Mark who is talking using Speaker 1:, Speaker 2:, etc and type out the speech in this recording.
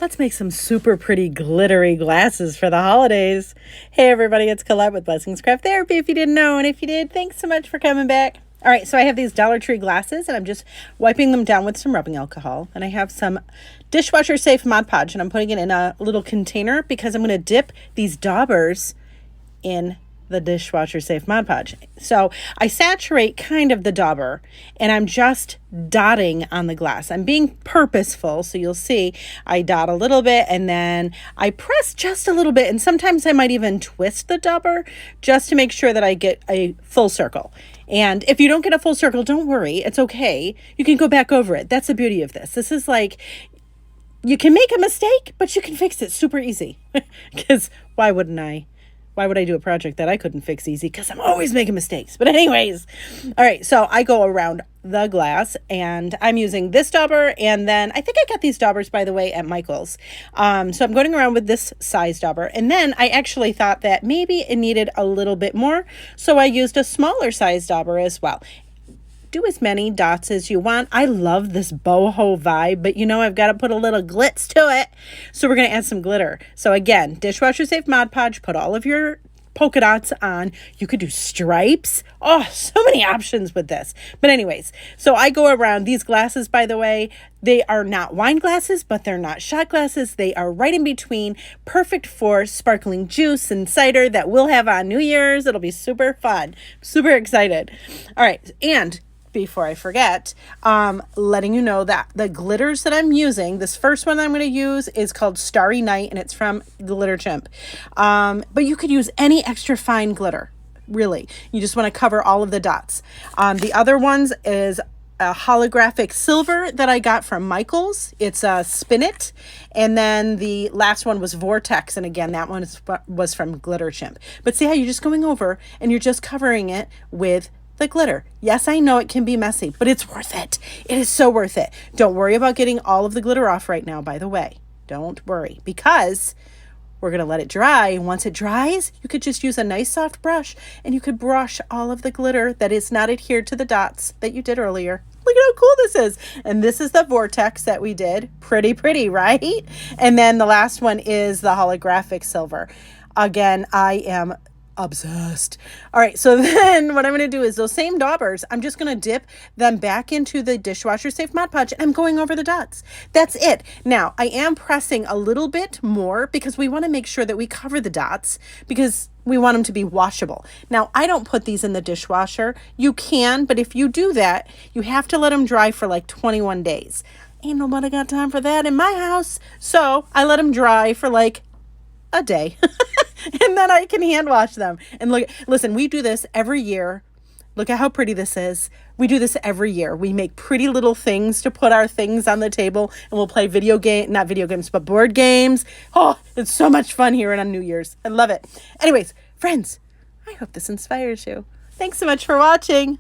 Speaker 1: Let's make some super pretty glittery glasses for the holidays. Hey everybody, it's Colette with Blessings Craft Therapy if you didn't know, and if you did, thanks so much for coming back. All right, so I have these Dollar Tree glasses and I'm just wiping them down with some rubbing alcohol. And I have some dishwasher safe Mod Podge and I'm putting it in a little container because I'm going to dip these daubers in the dishwasher safe Mod Podge. So I saturate kind of the dauber and I'm just dotting on the glass. I'm being purposeful. So you'll see I dot a little bit and then I press just a little bit. And sometimes I might even twist the dauber just to make sure that I get a full circle. And if you don't get a full circle, don't worry. It's okay. You can go back over it. That's the beauty of this. This is like, you can make a mistake, but you can fix it super easy. Because why wouldn't I? Why would I do a project that I couldn't fix easy? Because I'm always making mistakes. But anyways, all right, so I go around the glass and I'm using this dauber. And then I think I got these daubers, by the way, at Michael's. So I'm going around with this size dauber. And then I actually thought that maybe it needed a little bit more. So I used a smaller size dauber as well. Do as many dots as you want. I love this boho vibe, but you know I've got to put a little glitz to it. So we're going to add some glitter. So again, dishwasher safe Mod Podge, put all of your polka dots on. You could do stripes. Oh, so many options with this. But anyways, so I go around these glasses, by the way. They are not wine glasses, but they're not shot glasses. They are right in between, perfect for sparkling juice and cider that we'll have on New Year's. It'll be super fun. Super excited. All right, and before I forget, letting you know that the glitters that I'm using, this first one that I'm going to use is called Starry Night, and it's from Glitter Chimp. But you could use any extra fine glitter, really. You just want to cover all of the dots. The other ones is a holographic silver that I got from Michael's. It's a Spin-It. And then the last one was Vortex. And again, that one was from Glitter Chimp. But see how you're just going over and you're just covering it with the glitter. Yes, I know it can be messy, but it's worth it. It is so worth it. Don't worry about getting all of the glitter off right now, by the way. Don't worry, because we're going to let it dry. And once it dries, you could just use a nice soft brush and you could brush all of the glitter that is not adhered to the dots that you did earlier. Look at how cool this is. And this is the Vortex that we did. Pretty, right? And then the last one is the holographic silver. Again, I am obsessed. All right, so then what I'm going to do is those same daubers, I'm just going to dip them back into the dishwasher safe Mod Podge and I'm going over the dots. That's it. Now, I am pressing a little bit more because we want to make sure that we cover the dots because we want them to be washable. Now, I don't put these in the dishwasher. You can, but if you do that, you have to let them dry for like 21 days. Ain't nobody got time for that in my house. So I let them dry for like a day. And then I can hand wash them. And listen, we do this every year. Look at how pretty this is. We do this every year. We make pretty little things to put our things on the table and we'll play not video games, but board games. Oh, it's so much fun here on New Year's. I love it. Anyways, friends, I hope this inspires you. Thanks so much for watching.